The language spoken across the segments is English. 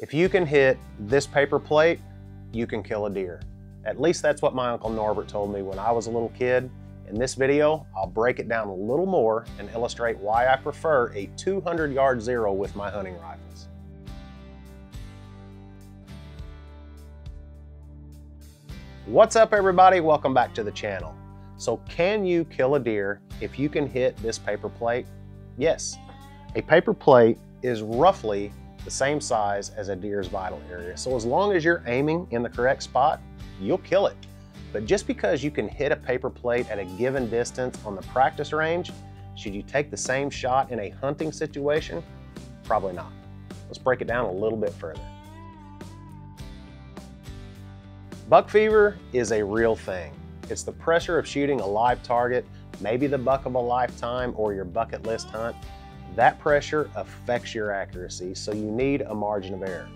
If you can hit this paper plate, you can kill a deer. At least that's what my Uncle Norbert told me when I was a little kid. In this video, I'll break it down a little more and illustrate why I prefer a 200-yard zero with my hunting rifles. What's up, everybody? Welcome back to the channel. So can you kill a deer if you can hit this paper plate? Yes. A paper plate is roughly the same size as a deer's vital area. So as long as you're aiming in the correct spot, you'll kill it. But just because you can hit a paper plate at a given distance on the practice range, should you take the same shot in a hunting situation? Probably not. Let's break it down a little bit further. Buck fever is a real thing. It's the pressure of shooting a live target, maybe the buck of a lifetime or your bucket list hunt. That pressure affects your accuracy, so you need a margin of error.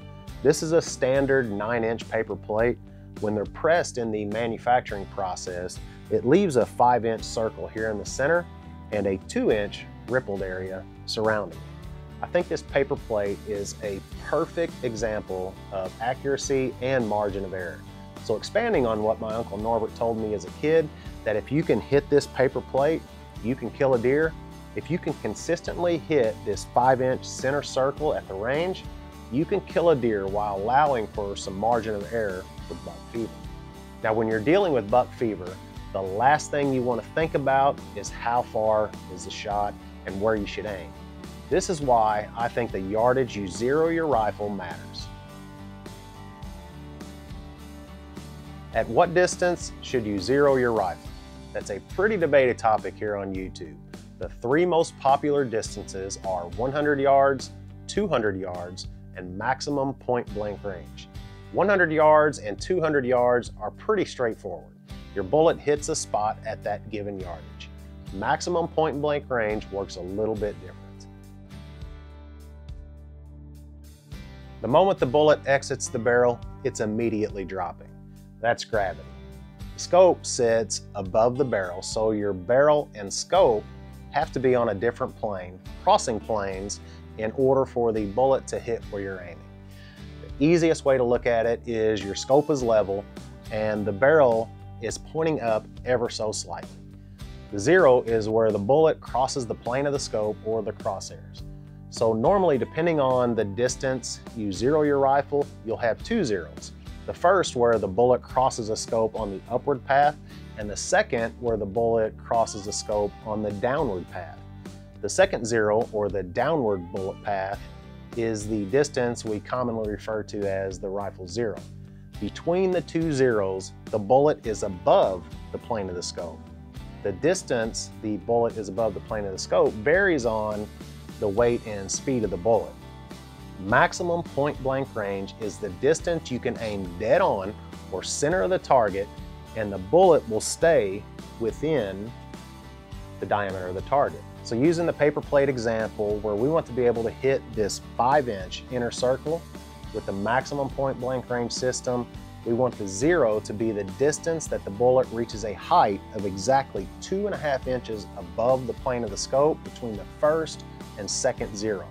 This is a standard 9-inch paper plate. When they're pressed in the manufacturing process, it leaves a 5-inch circle here in the center and a 2-inch rippled area surrounding it. I think this paper plate is a perfect example of accuracy and margin of error. So expanding on what my Uncle Norbert told me as a kid, that if you can hit this paper plate, you can kill a deer. If you can consistently hit this 5-inch center circle at the range, you can kill a deer while allowing for some margin of error with buck fever. Now, when you're dealing with buck fever, the last thing you want to think about is how far is the shot and where you should aim. This is why I think the yardage you zero your rifle matters. At what distance should you zero your rifle? That's a pretty debated topic here on YouTube. The three most popular distances are 100 yards, 200 yards, and maximum point blank range. 100 yards and 200 yards are pretty straightforward. Your bullet hits a spot at that given yardage. Maximum point blank range works a little bit different. The moment the bullet exits the barrel, it's immediately dropping. That's gravity. The scope sits above the barrel, so your barrel and scope have to be on a different plane, crossing planes, in order for the bullet to hit where you're aiming. The easiest way to look at it is your scope is level and the barrel is pointing up ever so slightly. The zero is where the bullet crosses the plane of the scope or the crosshairs. So normally, depending on the distance you zero your rifle, you'll have two zeros. The first where the bullet crosses a scope on the upward path, and the second where the bullet crosses the scope on the downward path. The second zero, or the downward bullet path, is the distance we commonly refer to as the rifle zero. Between the two zeros, the bullet is above the plane of the scope. The distance the bullet is above the plane of the scope varies on the weight and speed of the bullet. Maximum point blank range is the distance you can aim dead on or center of the target, and the bullet will stay within the diameter of the target. So using the paper plate example, where we want to be able to hit this 5-inch inner circle with the maximum point blank range system, we want the zero to be the distance that the bullet reaches a height of exactly 2.5 inches above the plane of the scope between the first and second zero.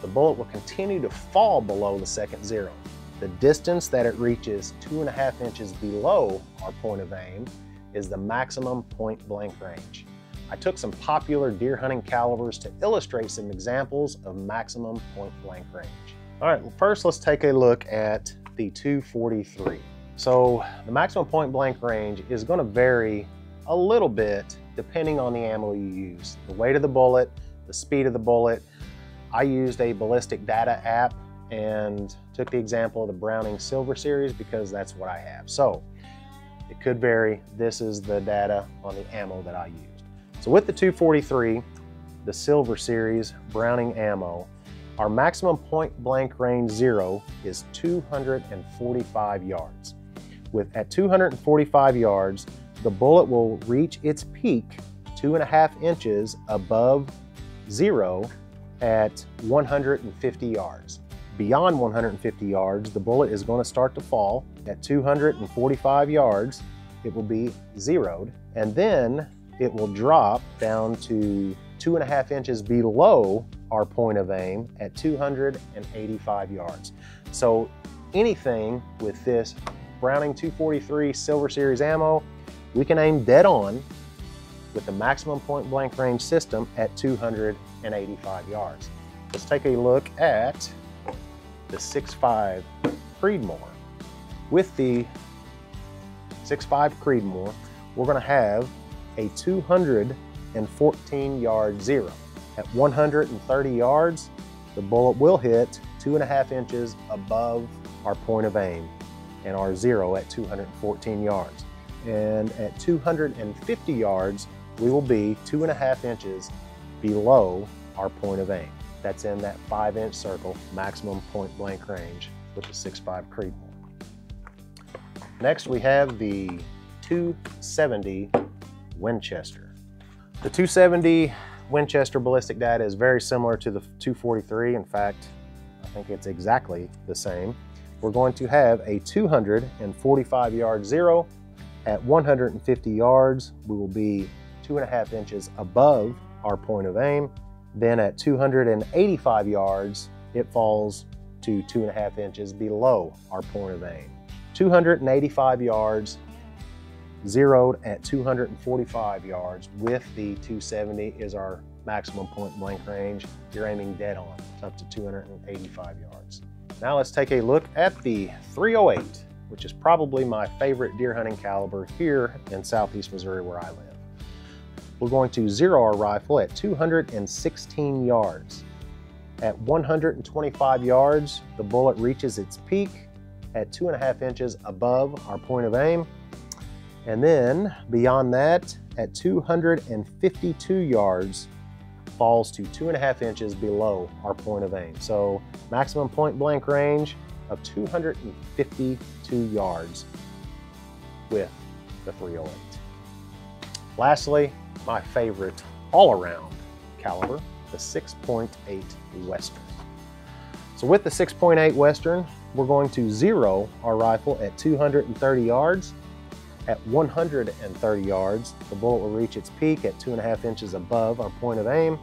The bullet will continue to fall below the second zero. The distance that it reaches 2.5 inches below our point of aim is the maximum point blank range. I took some popular deer hunting calibers to illustrate some examples of maximum point blank range. All right, well, first let's take a look at the 243. So the maximum point blank range is going to vary a little bit depending on the ammo you use. The weight of the bullet, the speed of the bullet. I used a ballistic data app and took the example of the Browning Silver Series because that's what I have. So it could vary. This is the data on the ammo that I used. So with the 243, the Silver Series Browning ammo, our maximum point blank range zero is 245 yards. At 245 yards, the bullet will reach its peak 2.5 inches above zero at 150 yards. Beyond 150 yards, the bullet is going to start to fall. At 245 yards, it will be zeroed, and then it will drop down to 2.5 inches below our point of aim at 285 yards. So anything with this Browning 243 Silver Series ammo, we can aim dead on with the maximum point blank range system at 285 yards. Let's take a look at the 6.5 Creedmoor. With the 6.5 Creedmoor, we're going to have a 214 yard zero. At 130 yards, the bullet will hit 2.5 inches above our point of aim and our zero at 214 yards. And at 250 yards, we will be 2.5 inches below our point of aim. That's in that 5-inch circle, maximum point blank range with the 6.5 Creedmoor. Next, we have the 270 Winchester. The 270 Winchester ballistic data is very similar to the 243. In fact, I think it's exactly the same. We're going to have a 245 yard zero. At 150 yards, we will be 2.5 inches above our point of aim. Then at 285 yards, it falls to 2.5 inches below our point of aim. 285 yards, zeroed at 245 yards with the 270 is our maximum point blank range. You're aiming dead on up to 285 yards. Now let's take a look at the 308, which is probably my favorite deer hunting caliber here in Southeast Missouri where I live. We're going to zero our rifle at 216 yards. At 125 yards, the bullet reaches its peak at 2.5 inches above our point of aim. And then beyond that, at 252 yards, falls to 2.5 inches below our point of aim. So maximum point blank range of 252 yards with the 308. Lastly, my favorite all-around caliber, the 6.8 Western. So with the 6.8 Western, we're going to zero our rifle at 230 yards. At 130 yards, the bullet will reach its peak at 2.5 inches above our point of aim,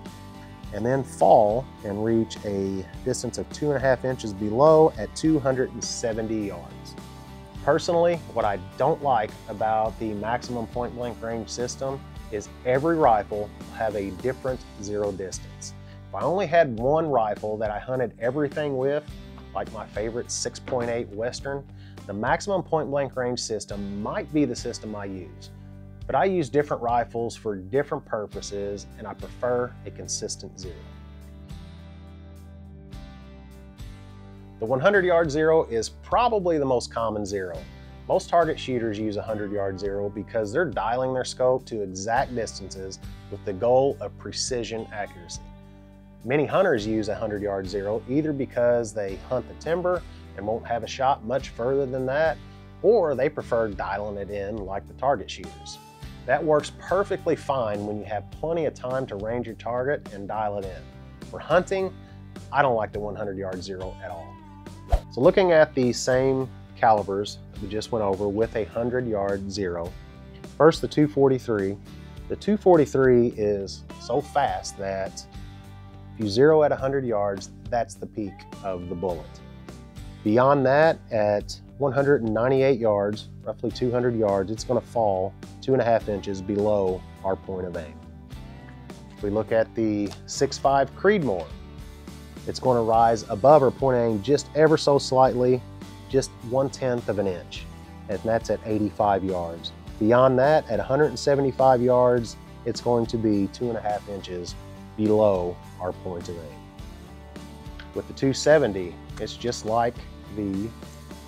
and then fall and reach a distance of 2.5 inches below at 270 yards. Personally, what I don't like about the maximum point blank range system is every rifle will have a different zero distance. If I only had one rifle that I hunted everything with, like my favorite 6.8 Western, the maximum point blank range system might be the system I use. But I use different rifles for different purposes, and I prefer a consistent zero. The 100 yard zero is probably the most common zero. Most target shooters use a 100 yard zero because they're dialing their scope to exact distances with the goal of precision accuracy. Many hunters use a 100 yard zero either because they hunt the timber and won't have a shot much further than that, or they prefer dialing it in like the target shooters. That works perfectly fine when you have plenty of time to range your target and dial it in. For hunting, I don't like the 100 yard zero at all. So looking at the same calibers that we just went over with a 100 yard zero, first the 243. The 243 is so fast that if you zero at 100 yards, that's the peak of the bullet. Beyond that, at 198 yards, roughly 200 yards, it's going to fall 2.5 inches below our point of aim. If we look at the 6.5 Creedmoor, it's going to rise above our point of aim just ever so slightly, just 1/10 of an inch, and that's at 85 yards. Beyond that, at 175 yards, it's going to be 2.5 inches below our point of aim. With the 270, it's just like the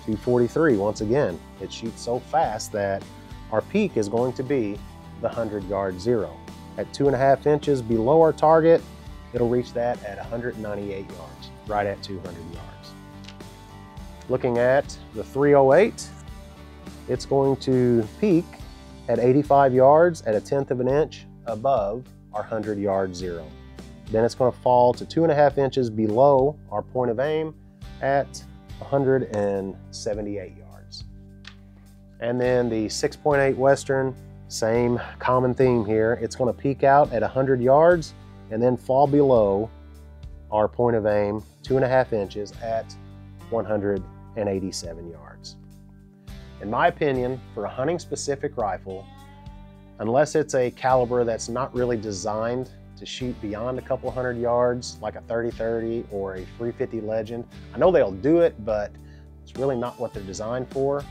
243. Once again, it shoots so fast that our peak is going to be the 100 yard zero. At 2.5 inches below our target, it'll reach that at 198 yards, right at 200 yards. Looking at the 308, it's going to peak at 85 yards at 1/10 of an inch above our 100 yard zero. Then it's going to fall to 2.5 inches below our point of aim at 178 yards. And then the 6.8 Western, same common theme here. It's going to peak out at 100 yards and then fall below our point of aim 2.5 inches at 187 yards. In my opinion, for a hunting specific rifle, unless it's a caliber that's not really designed to shoot beyond a couple hundred yards, like a 30-30 or a 350 Legend, I know they'll do it, but it's really not what they're designed for.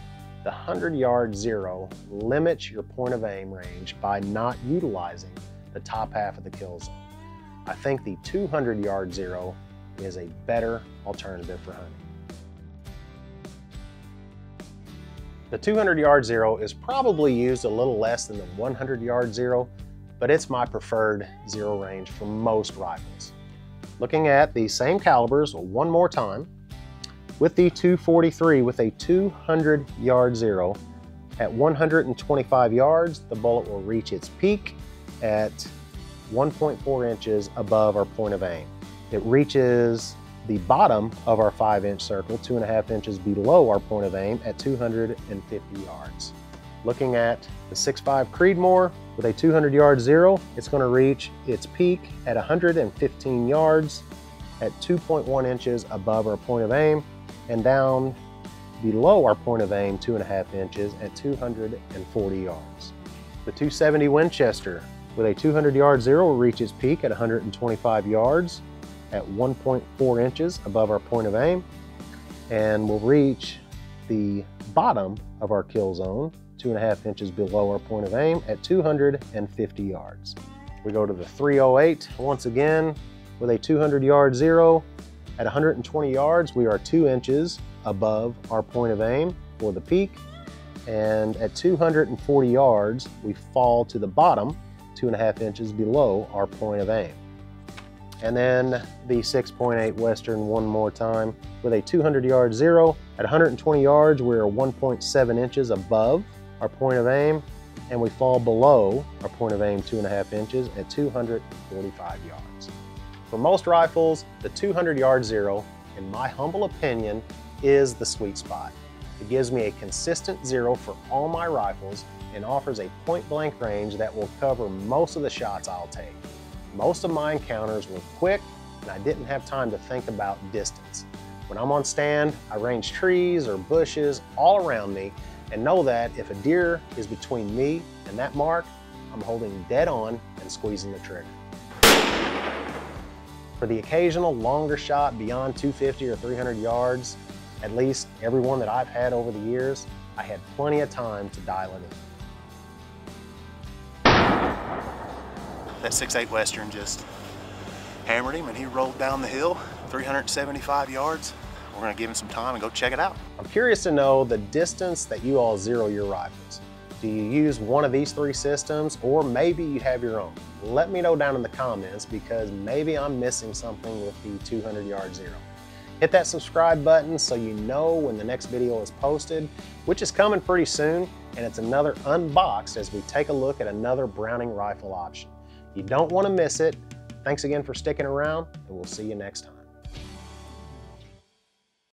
The 100-yard Zero limits your point of aim range by not utilizing the top half of the kill zone. I think the 200-yard Zero is a better alternative for hunting. The 200-yard Zero is probably used a little less than the 100-yard Zero, but it's my preferred zero range for most rifles. Looking at the same calibers one more time, with the 243 with a 200-yard Zero, at 125 yards, the bullet will reach its peak at 1.4 inches above our point of aim. It reaches the bottom of our 5-inch circle, 2.5 inches below our point of aim at 250 yards. Looking at the 6.5 Creedmoor with a 200-yard Zero, it's going to reach its peak at 115 yards at 2.1 inches above our point of aim and down below our point of aim 2.5 inches at 240 yards. The 270 Winchester with a 200-yard Zero will reach its peak at 125 yards at 1.4 inches above our point of aim and will reach the bottom of our kill zone 2.5 inches below our point of aim at 250 yards. We go to the 308 once again with a 200-yard Zero. At 120 yards, we are 2 inches above our point of aim for the peak, and at 240 yards, we fall to the bottom 2.5 inches below our point of aim. And then the 6.8 Western one more time with a 200-yard Zero. At 120 yards, we're 1.7 inches above our point of aim, and we fall below our point of aim 2.5 inches at 245 yards. For most rifles, the 200-yard Zero, in my humble opinion, is the sweet spot. It gives me a consistent Zero for all my rifles and offers a point-blank range that will cover most of the shots I'll take. Most of my encounters were quick, and I didn't have time to think about distance. When I'm on stand, I range trees or bushes all around me and know that if a deer is between me and that mark, I'm holding dead on and squeezing the trigger. For the occasional longer shot beyond 250 or 300 yards, at least every one that I've had over the years, I had plenty of time to dial it in. That 6.8 Western just hammered him and he rolled down the hill 375 yards. We're gonna give him some time and go check it out. I'm curious to know the distance that you all zero your rifles. Do you use one of these 3 systems, or maybe you have your own? Let me know down in the comments, because maybe I'm missing something with the 200-yard Zero. Hit that subscribe button so you know when the next video is posted, which is coming pretty soon, and it's another unboxed as we take a look at another Browning rifle option. You don't want to miss it. Thanks again for sticking around, and we'll see you next time.